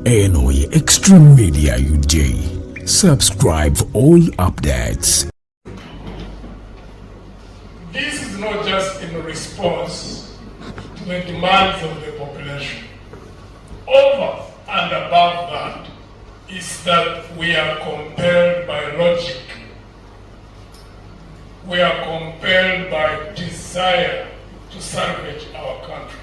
ANOE Extreme Media UJ. Subscribe for all updates. This is not just in response to the demands of the population. Over and above that is that we are compelled by logic. We are compelled by desire to salvage our country.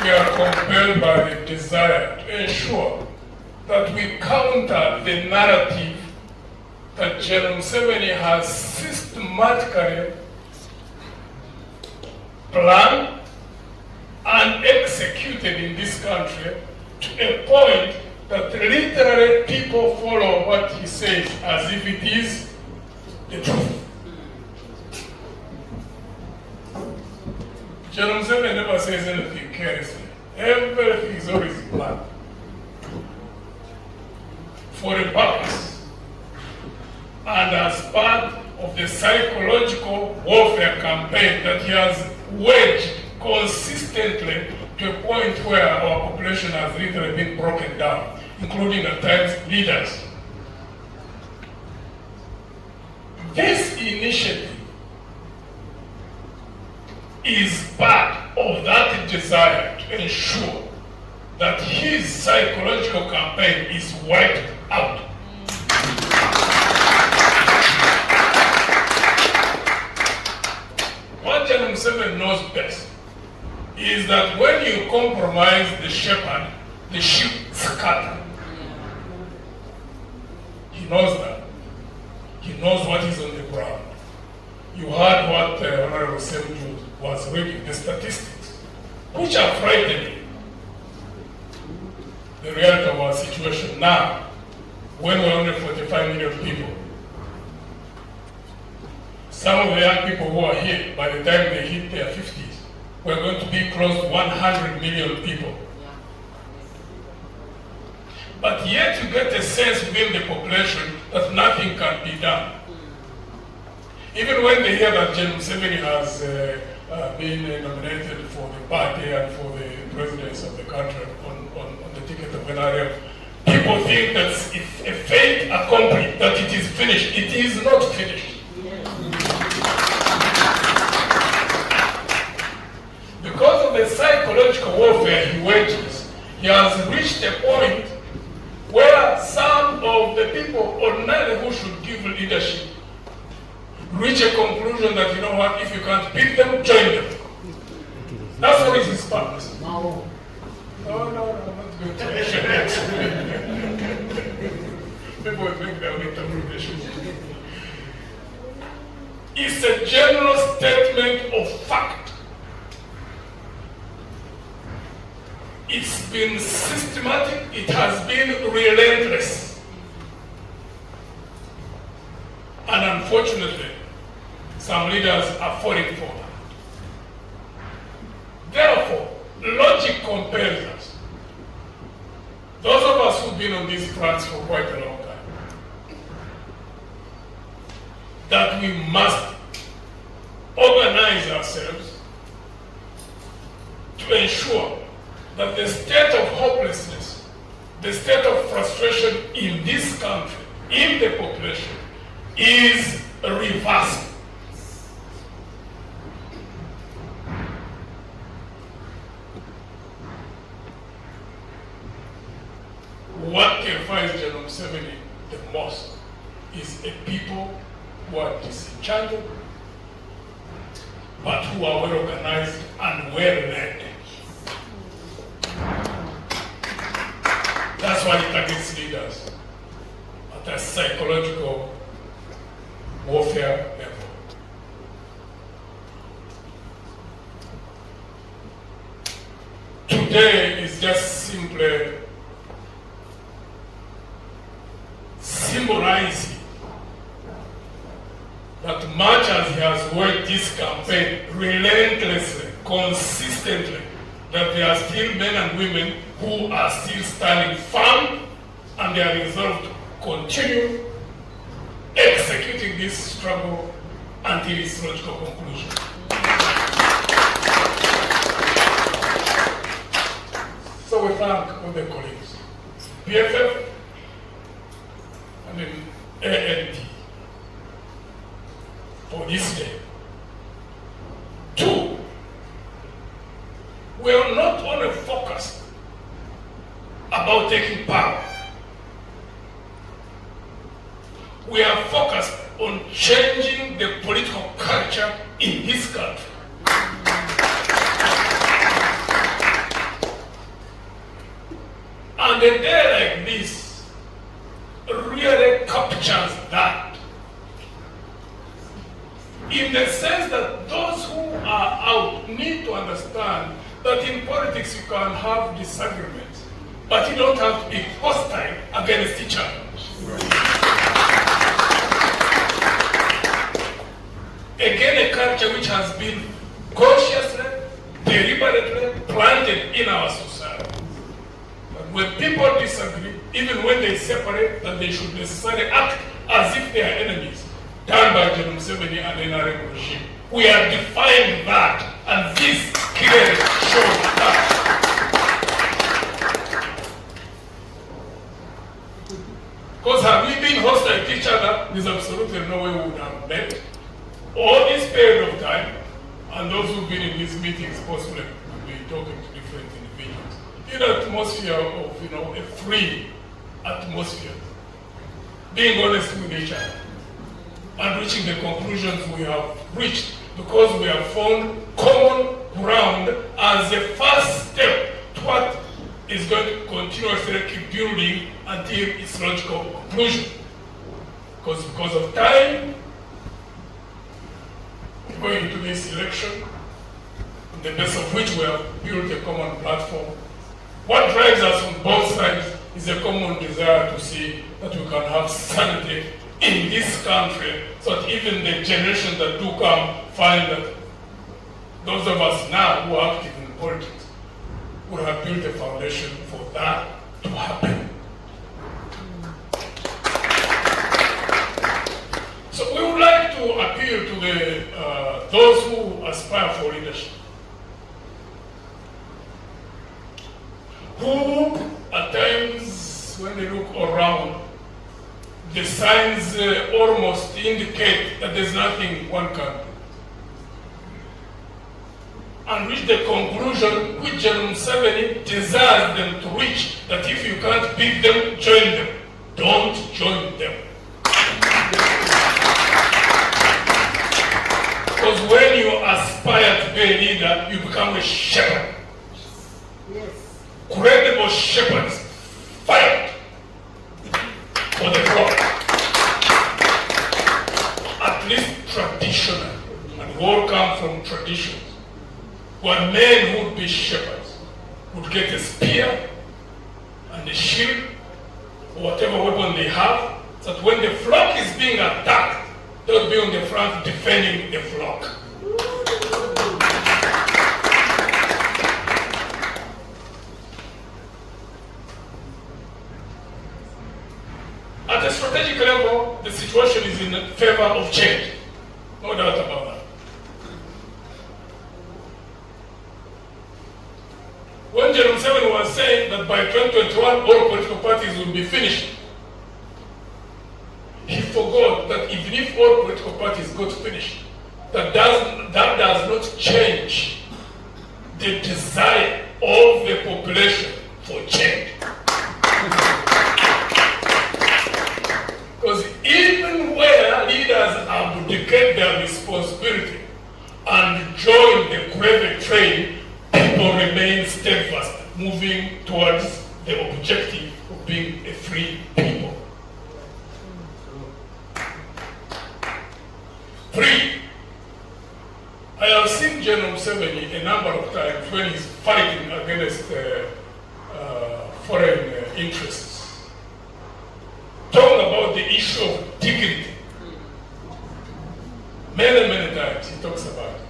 We are compelled by the desire to ensure that we counter the narrative that M7's has systematically planned and executed in this country to a point that literally people follow what he says as if it is the truth. M7 never says anything carelessly. Everything is always planned for a purpose and as part of the psychological warfare campaign that he has waged consistently to a point where our population has literally been broken down, including at times leaders. This initiative is part of that desire to ensure that his psychological campaign is wiped out. What M7 knows best is that when you compromise the shepherd, the sheep scatter. He knows that. He knows what is on the ground. You heard what Honorable M7's was reading, the statistics, which are frightening. The reality of our situation now, when we're only 45 million people. Some of the young people who are here, by the time they hit their 50s, we're going to be close to 100 million people. But yet you get a sense within the population that nothing can be done. Even when they hear that M7 has been nominated for the party and for the presidency of the country on the ticket of NRM, people think that it's a fait accompli, that it is finished. It is not finished. Because of the psychological warfare he wages, he has reached a point where some of the people ordinarily who should give leadership reach a conclusion that, you know what, if you can't beat them, join them. That's what is his purpose. No, I'm not going to mention that. People think they're interpretation. It's a general statement of fact. It's been systematic, it has been relentless. And unfortunately, some leaders are falling for that. Therefore, logic compels us. Those of us who've been on these fronts for quite a long time, that we must organize ourselves to ensure that the state of hopelessness, the state of frustration in this country, in the population, is reversed. What terrifies M7 the most is a people who are disenchanted, but who are well organized and well led. That's why it targets leaders at a psychological warfare level. Today is just simply symbolizing that much as he has worked this campaign relentlessly, consistently, that there are still men and women who are still standing firm and they are resolved to continue executing this struggle until its logical conclusion. So we thank all the colleagues, PFF and then AND for this day. Two, we are not only focused about taking power, we are focused on changing the political culture in this country. And a day like this really captures that, in the sense that those who are out need to understand that in politics you can have disagreements, but you don't have to be hostile against each other. Again, a culture which has been consciously, deliberately planted in our society. But when people disagree, even when they separate, that they should necessarily act as if they are enemies, done by M7's and NRM regime. We are defying that, and this clearly shows that. Because had we been hostile to each other, there's absolutely no way we would have met. All this period of time, and those who've been in these meetings possibly will be talking to different individuals, in an atmosphere of, a free atmosphere, being honest with each other, and reaching the conclusions we have reached, because we have found common ground as a first step to what is going to continuously keep building until its logical conclusion. Because of time, going into this election, on the basis of which we have built a common platform. What drives us on both sides is a common desire to see that we can have sanity in this country, so that even the generations that do come find that those of us now who are active in politics will have built a foundation for that to happen. So we would like to appeal to those who aspire for leadership, who at times, when they look around, the signs almost indicate that there's nothing one can do, and reach the conclusion which M7 desires them to reach, that if you can't beat them, join them. Don't join them. Because when you aspire to be a leader, you become a shepherd. Yes. Credible shepherds fight for the flock. At least traditional, and we all come from traditions, where men who would be shepherds would get a spear and a shield, or whatever weapon they have, so that when the flock is being attacked, they'll be on the front defending the flock. At a strategic level, the situation is in favor of change. No doubt about that. When M7 was saying that by 2021 all political parties will be finished, he forgot that even if all political parties got finished, that does not change the desire of the population for change. Because even where leaders abdicate their responsibility and join the gravy train, people remain steadfast, moving towards the objective of being a free people. Three, I have seen General Museveni a number of times when he's fighting against foreign interests, talking about the issue of dignity. Many, many times he talks about it,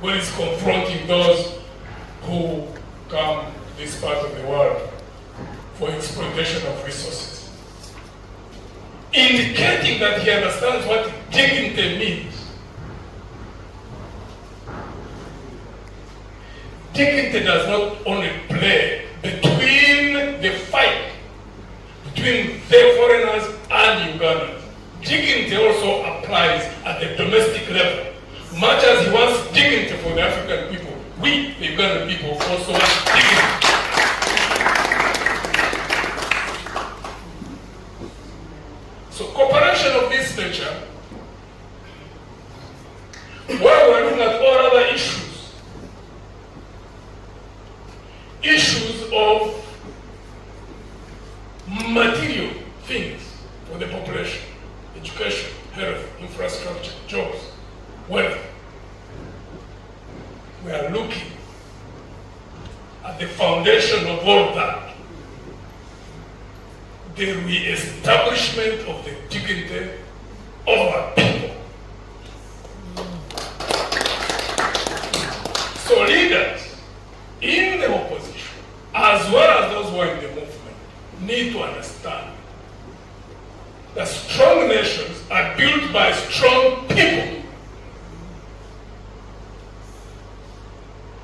when he's confronting those who come to this part of the world for exploitation of resources, indicating that he understands what dignity means. dignity does not only play between the fight between the foreigners and Ugandans. Dignity also applies at the domestic level. Much as he wants dignity for the African people, we, the Ugandan people, also want dignity. So cooperation of this nature, where we're looking at all other issues of material things for the population, education, health, infrastructure, jobs, wealth. We are looking at the foundation of all that, the re-establishment of the dignity of our people. So leaders in the opposition, as well as those who are in the movement, need to understand that strong nations are built by strong people.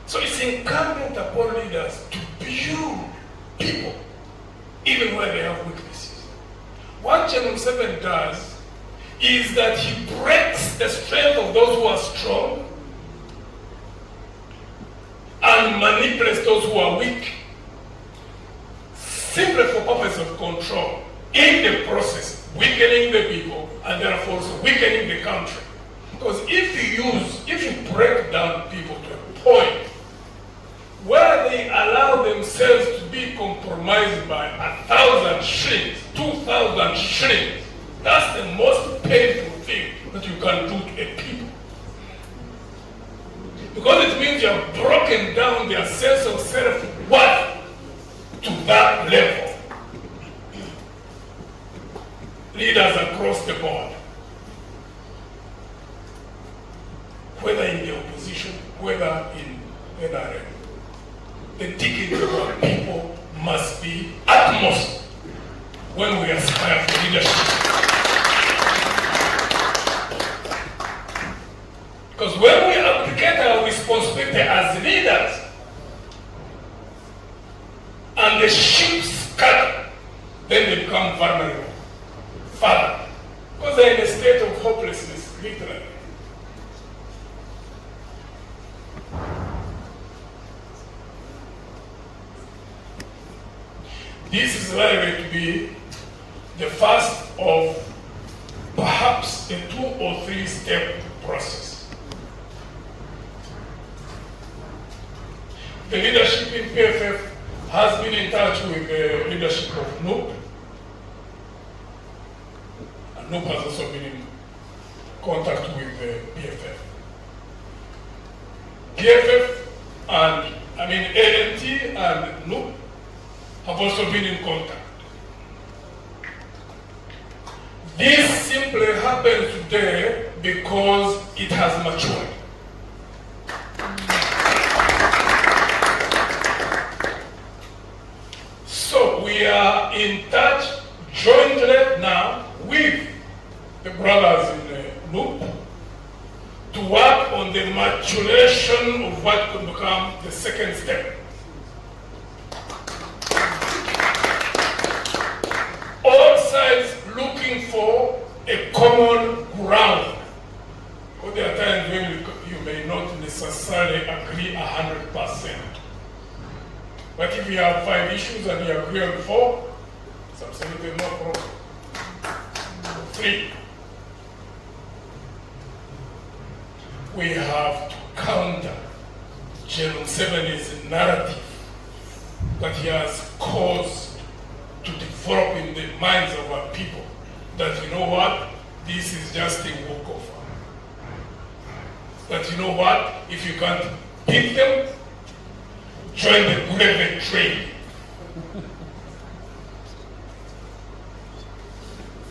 So it's incumbent upon leaders to build people, even where they have weaknesses. What M7 does is that he breaks the strength of those who are strong and manipulates those who are weak, simply for purpose of control, in the process weakening the people and therefore also weakening the country. Because if you break down people to a point where they allow themselves to be compromised by 1,000 shillings, 2,000 shillings, that's the most painful thing that you can do to a people. Because it means you have broken down their sense of self-worth to that level. Leaders across the board, whether in the opposition, whether in NRM, the dignity of our people must be utmost when we aspire for leadership. Because when we abdicate our responsibility as leaders and the sheep scatter, then they become vulnerable. Father, because they're in a state of hopelessness, literally. This is likely to be the first of perhaps a 2 or 3 step process. The leadership in PFF has been in touch with the leadership of NUP. And NUP has also been in contact with the PFF. PFF and, ANT and NUP have also been in contact. This simply happened today because it has matured. So we are in touch jointly now with the brothers in the loop to work on the maturation of what could become the second step. All sides looking for a common ground. Because there are times when you may not necessarily agree 100%. But if you have 5 issues and you agree on 4, it's absolutely no problem. 3. We have to counter M7's narrative that he has caused to develop in the minds of our people that, you know what, this is just a walkover. That, you know what, if you can't beat them, join the gravy trade.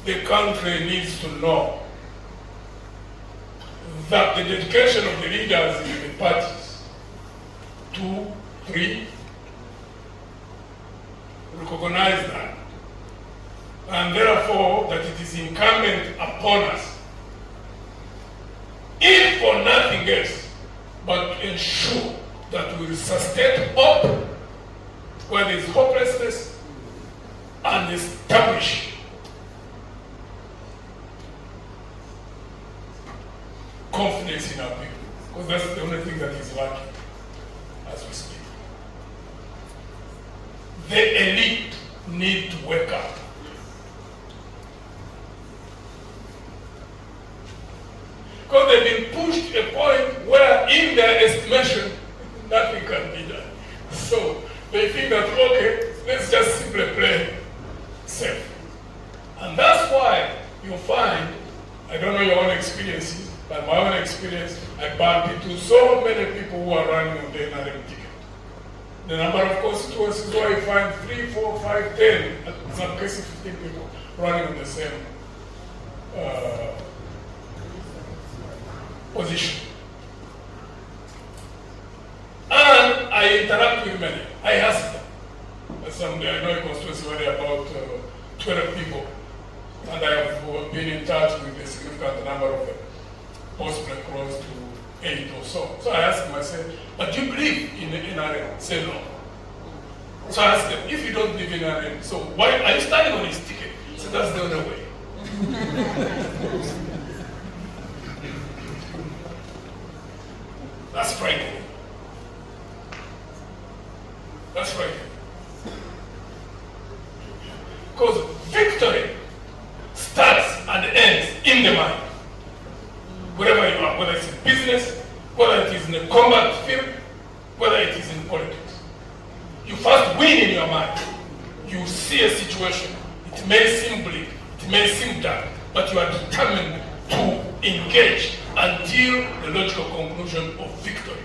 The country needs to know that the dedication of the leaders in the parties, 2, 3, recognize that. And therefore, that it is incumbent upon us, if for nothing else, but to ensure that will sustain hope where there is hopelessness and establish confidence in our people. Because that's the only thing that is lacking as we speak. The elite need to wake up. Because they've been pushed to a point where, in their estimation, nothing can be done. So they think that, okay, let's just simply play safe. And that's why you find, I don't know your own experiences, but my own experience, I bumped into so many people who are running on the NRM ticket. The number of constituencies where you find 3, 4, 5, 10, in some cases 15 people running on the same position. And I interact with many. I ask them. Someday I know a constituency where there are about 12 people, and I have been in touch with a significant number of them, possibly close to 8 or so. So I ask them, I say, but do you believe in NRM? Say no. So I ask them, if you don't believe in NRM, so why are you standing on his ticket? So that's the other way. That's frightening. That's frightening. Because victory starts and ends in the mind. Wherever you are, whether it's in business, whether it is in the combat field, whether it is in politics. You first win in your mind. You see a situation. It may seem bleak, it may seem dark, but you are determined to engage until the logical conclusion of victory.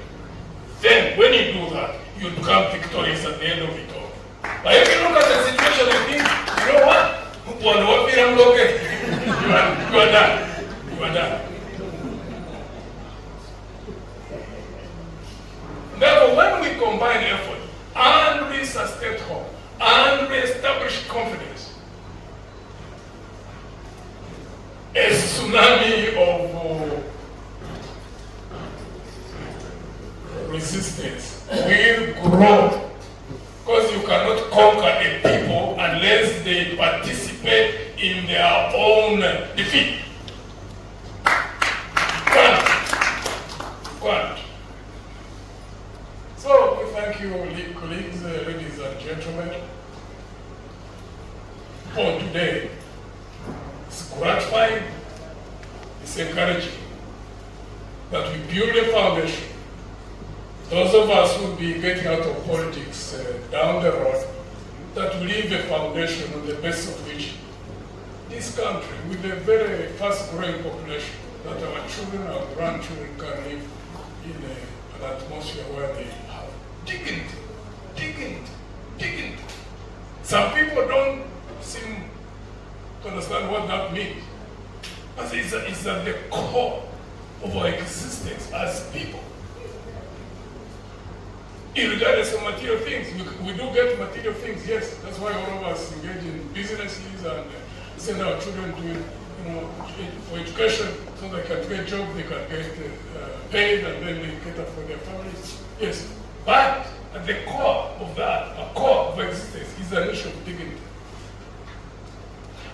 Then, when you do that, you become victorious at the end of it all. But if you look at the situation and think, you know what? You are done. You are done. Therefore, when we combine effort and we sustain hope and we establish confidence, a tsunami of resistance will grow, because you cannot conquer a people unless they participate in their own defeat. Grant. So we thank you, colleagues, ladies and gentlemen, for today. It's gratifying, it's encouraging that we build a foundation. Those of us who will be getting out of politics down the road, that will leave a foundation on the basis of which this country, with a very fast-growing population, that our children, our grandchildren can live in an atmosphere where they have dignity. Some people don't seem to understand what that means. But it's at the core of our existence as people. Irregardless of material things, we do get material things, yes. That's why all of us engage in businesses and send our children to, for education, so they can get jobs, they can get paid, and then they cater for their families. Yes, but at the core of that, a core of existence, is an issue of dignity.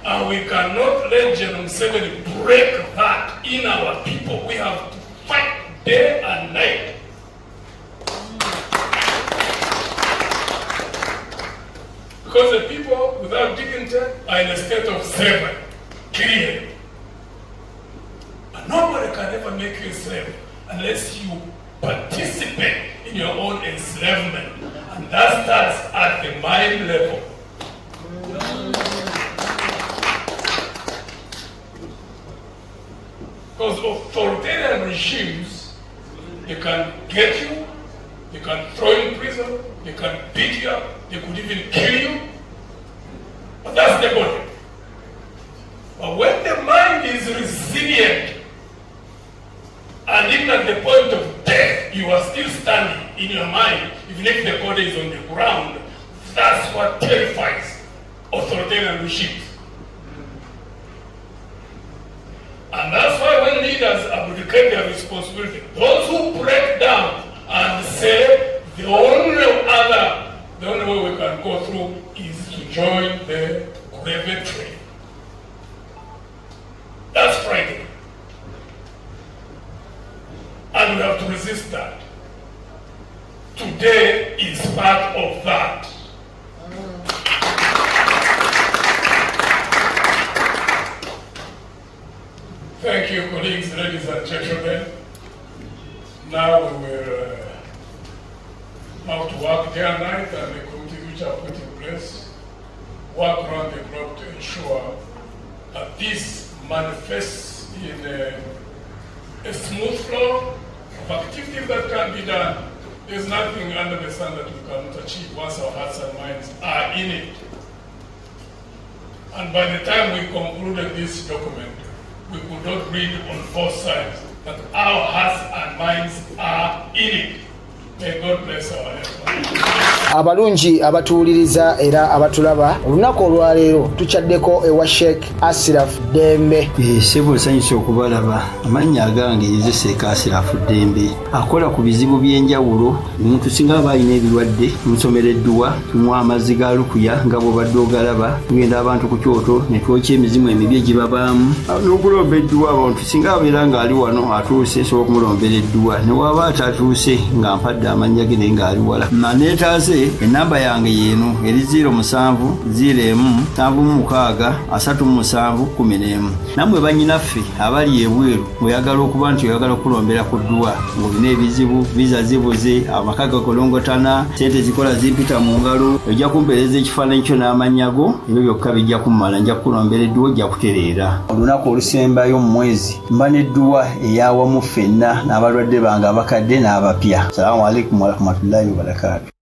And we cannot let M7 break that in our people. We have to fight day and night. Because the people without dignity are in a state of slavery, clearly. And nobody can ever make you a slave unless you participate in your own enslavement. And that starts at the mind level. Because authoritarian regimes, they can get you, they can throw you in prison, they can beat you up, they could even kill you. But that's the body. But when the mind is resilient, and even at the point of death, you are still standing in your mind, even if the body is on the ground, that's what terrifies authoritarian regimes. And that's why when leaders abdicate their responsibility, those who break down and say the only way we can go through is to join the gravy train. That's frightening. And we have to resist that. Today is part of that. Thank you, colleagues, ladies and gentlemen. Now we will have to work day and night, and the committees which are put in place work around the globe to ensure that this manifests in a smooth flow of activities that can be done. There's nothing under the sun that we cannot achieve once our hearts and minds are in it. And by the time we concluded this document, we could not read on both sides that our hearts and minds are in it. May God bless our efforts. Abalungi abatuuliriza era abatulaba olunaku olwaleero tuchaddeko ewa Sheikh Asiraf Dembe. Sebo sanyusa okubalaba amannya agange Seeka Asiraf Dembe akola ku bizibu by'enjawulo. Omuntu singa aba alina ebirwadde musomereddwa tunywa amazzi ga lukuya nga bw'obadde ogalaba tugenda abantu ku kyoto ne twokya emizimu emibi egibabaamu n'okulomba edduwa. Abantu singa abeera ng'ali wano atuuse sobola okumulombera edduwa ne waba atatuuse nga mpadde amannya ge naye ng'ali wala neetaase. Enamba yange yeeno eri 0707363711. Nammwe bannyinaffe abali ebweru oyagala okuba nti oyagala okulombera ku dduwa ng'olina ebizibu viza zibuze amaka gakolongotana sente zikola zimpita mu ngalo ojja kumpeereza ekifaananyi kyo n'amannya go ebyo byokka bijja kummala nja kukulombera edduwa ojja kutereera. Olunaku olusembayo mu mwezi mba n'edduwa eyawamu ffenna n'abalwadde bange abakadde n'abapya. Salaamu alaikum warahmatullahi wabarakatuh.